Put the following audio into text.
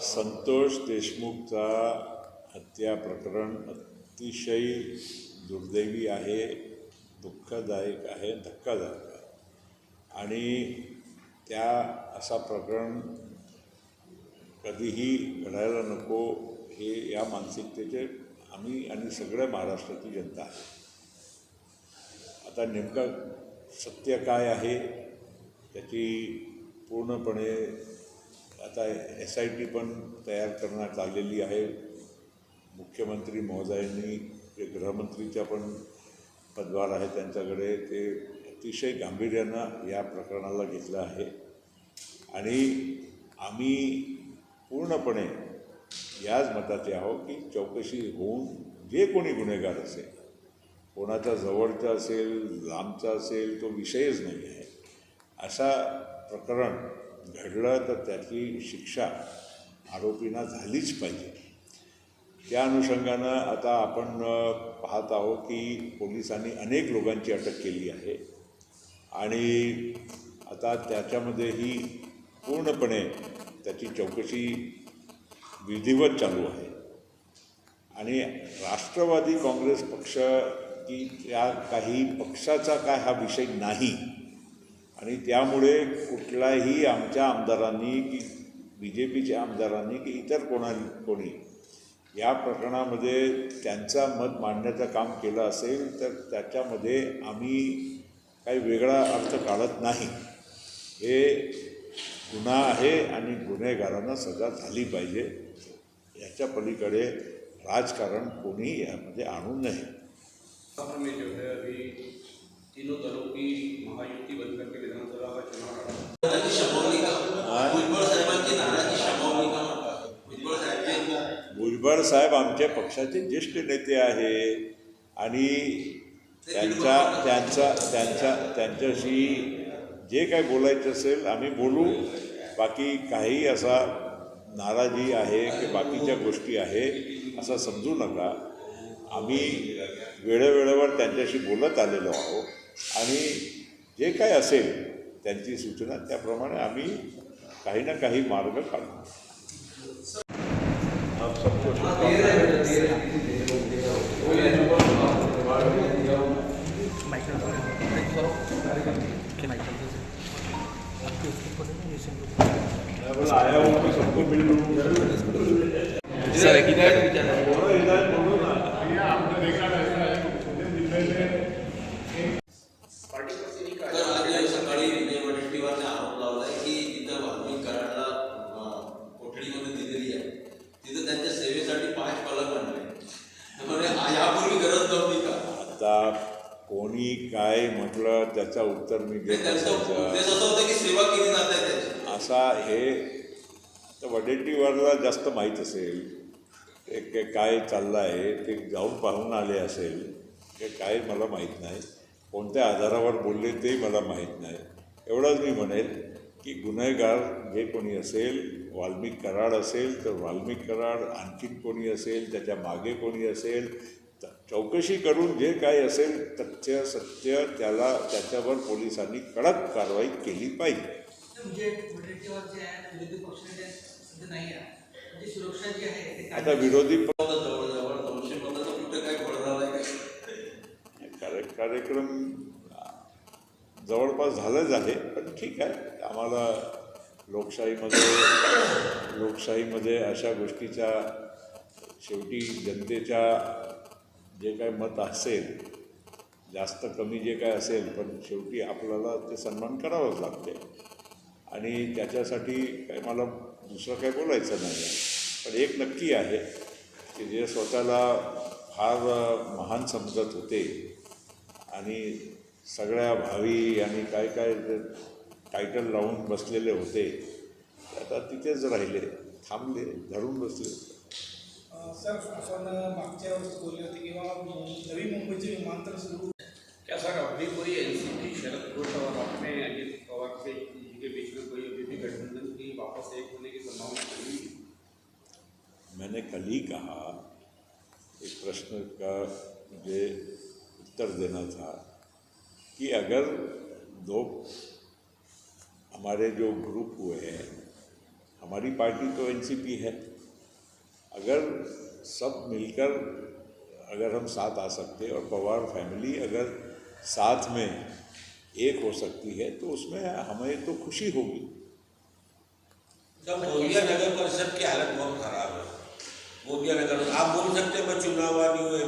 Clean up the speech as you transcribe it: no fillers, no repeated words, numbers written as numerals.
संतोष देशमुखचा हत्या प्रकरण अतिशय दुर्दैवी आहे, दुःखदायक आहे, धक्कादायक आहे आणि त्या असा प्रकरण कधीही घडायला नको हे या मानसिकतेचे आम्ही आणि सगळ्या महाराष्ट्राची जनता आहे. आता नेमकं सत्य काय आहे त्याची पूर्णपणे आता SIT पण तयार करण्यात आलेली आहे. मुख्यमंत्री महोदयांनी जे गृहमंत्रीचा पण पदभार आहे त्यांच्याकडे ते अतिशय गांभीर्यानं या प्रकरणाला घेतलं आहे आणि आम्ही पूर्णपणे याच मताचे आहोत की चौकशी होऊन जे कोणी गुन्हेगार असेल, कोणाचा जवळचा असेल, लांबचा असेल, तो विषयच नाही आहे. असा प्रकरण घडलं तर त्याची शिक्षा आरोपींना झालीच पाहिजे. त्या अनुषंगानं आता आपण पाहत आहोत की पोलिसांनी अनेक लोकांची अटक केली आहे आणि आता त्याच्यामध्येही पूर्णपणे त्याची चौकशी विधिवत चालू आहे आणि राष्ट्रवादी काँग्रेस पक्ष की त्या काही पक्षाचा काय हा विषय नाही आणि त्यामुळे कुठलाही आमच्या आमदारांनी की BJPच्या आमदारांनी की इतर कोणी या प्रकरणामध्ये त्यांचा मत मांडण्याचं काम केलं असेल तर त्याच्यामध्ये आम्ही काही वेगळा अर्थ काढत नाही. हे गुन्हा आहे आणि गुन्हेगारांना सजा झाली पाहिजे. याच्या पलीकडे राजकारण कोणी यामध्ये आणू नये. में जो है अभी तीनों दलों की महायुति बन करके विधानसभा का चुनाव भुजबळ साहेब आमच्या पक्षाचे ज्येष्ठ नेते आहे आणि त्यांच्याशी जे काय बोलायचं असेल आम्ही बोलू. बाकी काही असा नाराजी आहे की बाकीच्या गोष्टी आहे असं समजू नका. आम्ही वेळोवेळेवर त्यांच्याशी बोलत आलेलो आहोत आणि जे काय असेल त्यांची सूचना त्याप्रमाणे आम्ही काही ना काही मार्ग काढू. आया हूँ तो सबको मिल लूँ. आता कोणी काय म्हटलं त्याचं उत्तर मी घेत असा हे तर वडेट्टीवारला जास्त माहीत असेल ते काय चाललं आहे ते जाऊन पाहून आले असेल ते काय मला माहीत नाही. कोणत्या आधारावर बोलले ते मला माहीत नाही. एवढंच मी म्हणेल की गुन्हेगार जे कोणी असेल, वाल्मिक कराड असेल तर वाल्मिक कराड, आणखीन कोणी असेल त्याच्या मागे कोणी असेल चौकशी करून जे काय असेल तथ्य सत्य त्याच्यावर पोलिसांनी कडक कारवाई केली पाहिजे. आता विरोधी कार्यक्रम जवळपास झालंच आहे पण ठीक आहे. आम्हाला लोकशाहीमध्ये अशा गोष्टीचा शेवटी जनतेच्या जे काय मत असेल जास्त कमी जे काय असेल पण शेवटी आपल्याला ते सन्मान करावंच लागते आणि त्याच्यासाठी काय मला दुसरं काही बोलायचं नाही. पण एक नक्की आहे की जे स्वतःला फार महान समजत होते आणि सगळ्या भावी आणि काय काय टायटल लावून बसलेले होते आता तिथेच राहिले, थांबले, धरून बसले. सर आपण मागच्या वेळेस बोलले होते किंवा नवी मुंबईचे विमानतळ सुरू क्या सर अभी कोई NCP शरद घोष और अपने अजित पवार के बीच में कोई अभी भी गठबंधन की वापस एक होने की संभावना नहीं? मैंने कल ही कहा एक प्रश्न का मुझे उत्तर देना था कि अगर दो हमारे जो ग्रुप हुए हैं हमारी पार्टी तो एनसीपी है। अगर सब मिलकर अगर हम साथ आ सकते और पवार फैमिली अगर साथ में एक हो सकती है तो उसमें हमें तो खुशी होगी। जब बोधिया नगर परिषद की हालत बहुत खराब है, बोधिया नगर आप बोल सकते हैं मैं चुनाव आदमी हूँ।